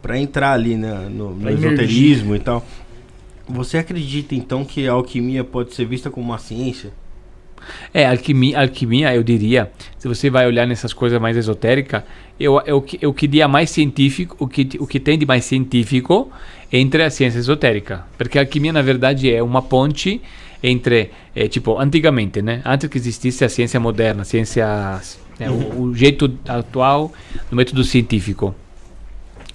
para entrar ali no esoterismo e tal. Você acredita então que a alquimia pode ser vista como uma ciência? Alquimia, eu diria, se você vai olhar nessas coisas mais esotéricas, o que diria mais científico, o que tem de mais científico entre a ciência esotérica. Porque a alquimia, na verdade, é uma ponte entre, antigamente, né? Antes que existisse a ciência moderna, o jeito atual do método científico.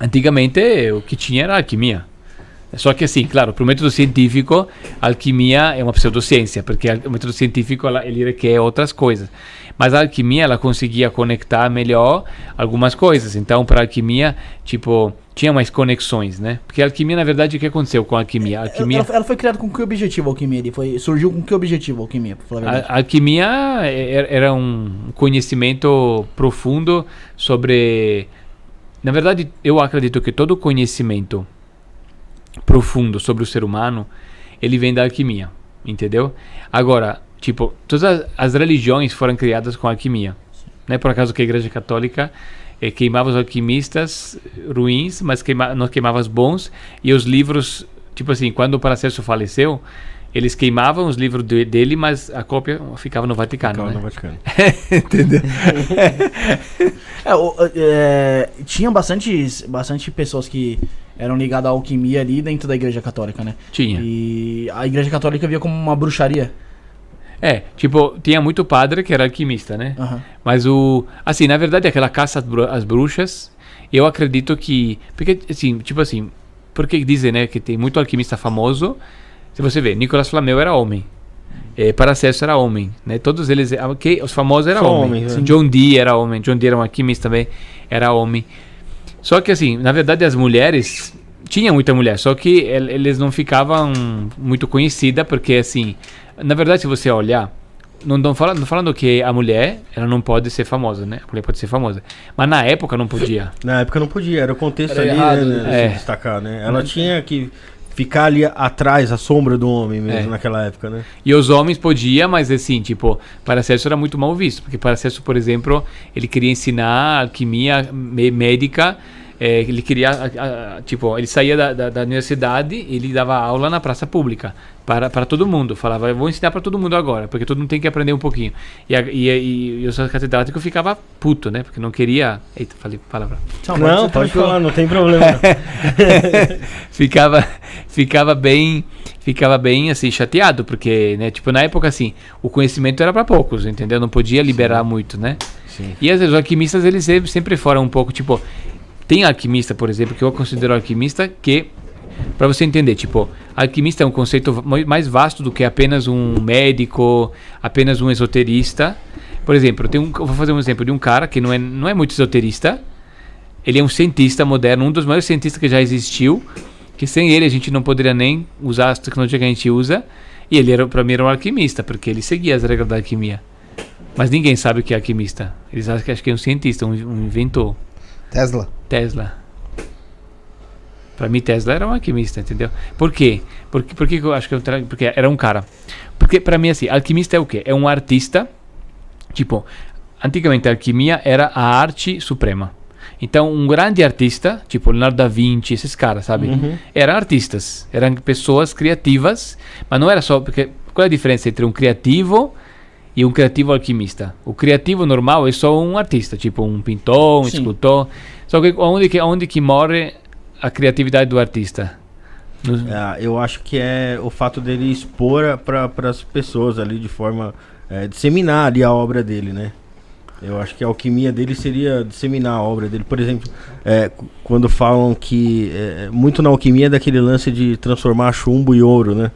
Antigamente, o que tinha era a alquimia. Só que assim, claro, para o método científico, a alquimia é uma pseudociência, porque o método científico ele requer outras coisas. Mas a alquimia, ela conseguia conectar melhor algumas coisas. Então, para a alquimia, tinha mais conexões, né? Porque a alquimia, na verdade, o que aconteceu com a alquimia? Ela foi criada com que objetivo, a alquimia? Surgiu com que objetivo, a alquimia, pra falar a verdade? A alquimia era um conhecimento profundo sobre... Na verdade, eu acredito que todo conhecimento profundo sobre o ser humano, ele vem da alquimia, entendeu? Agora, todas as religiões foram criadas com alquimia. Não é por acaso que a Igreja Católica queimava os alquimistas ruins, mas não queimava os bons, e os livros, quando o Paracelso faleceu, eles queimavam os livros dele, mas a cópia ficava no Vaticano. Entendeu? Tinha bastante pessoas que eram ligadas à alquimia ali dentro da Igreja Católica, né? Tinha. E a Igreja Católica via como uma bruxaria. Tinha muito padre que era alquimista, né? Uhum. Mas na verdade, aquela caça às bruxas, eu acredito que... Porque, porque dizem, né, que tem muito alquimista famoso. Se você vê, Nicolas Flamel era homem. Paracelso era homem, né? Todos eles... os famosos eram homens. John Dee era homem. John Dee era um alquimista também, era homem. Só que, na verdade, as mulheres... Tinha muita mulher, só que eles não ficavam muito conhecidas, porque, na verdade, se você olhar, não falando que a mulher, ela não pode ser famosa, né? A mulher pode ser famosa. Mas na época não podia. Na época não podia, era o contexto ali, errado, né? Se destacar, né? Ela tinha que ficar ali atrás, à sombra do homem mesmo, naquela época, né? E os homens podiam, mas Paracelso era muito mal visto, porque Paracelso, por exemplo, ele queria ensinar alquimia médica. Ele queria, ele saía da universidade e ele dava aula na praça pública para todo mundo. Falava, eu vou ensinar para todo mundo agora, porque todo mundo tem que aprender um pouquinho. E os catedráticos ficavam puto, né? Porque não queria... Eita, falei palavra. Não, pode falar, não tem problema. ficava bem assim, chateado, porque, né? Na época, o conhecimento era para poucos, entendeu? Não podia liberar muito, né? Sim. E às vezes os alquimistas, eles sempre foram um pouco, tem alquimista, por exemplo, que eu considero alquimista, que, para você entender, alquimista é um conceito mais vasto do que apenas um médico, apenas um esoterista. Por exemplo, vou fazer um exemplo de um cara que não é muito esoterista. Ele é um cientista moderno, um dos maiores cientistas que já existiu, que sem ele a gente não poderia nem usar as tecnologias que a gente usa. E ele, para mim, era um alquimista, porque ele seguia as regras da alquimia. Mas ninguém sabe o que é alquimista. Eles acham que é um cientista, um inventor. Tesla. Pra mim, Tesla era um alquimista, entendeu? Por quê? Porque eu acho que porque era um cara. Porque pra mim, alquimista é o quê? É um artista. Antigamente a alquimia era a arte suprema. Então, um grande artista, Leonardo da Vinci, esses caras, sabe? Uhum. Eram artistas, eram pessoas criativas, mas não era só... Porque qual é a diferença entre um criativo e um criativo alquimista? O criativo normal é só um artista, um pintor, um escultor. Só que onde que morre a criatividade do artista? Eu acho que é o fato dele expor para as pessoas ali de forma... disseminar ali a obra dele, né? Eu acho que a alquimia dele seria disseminar a obra dele. Por exemplo, quando falam que... muito na alquimia é daquele lance de transformar chumbo em ouro, né?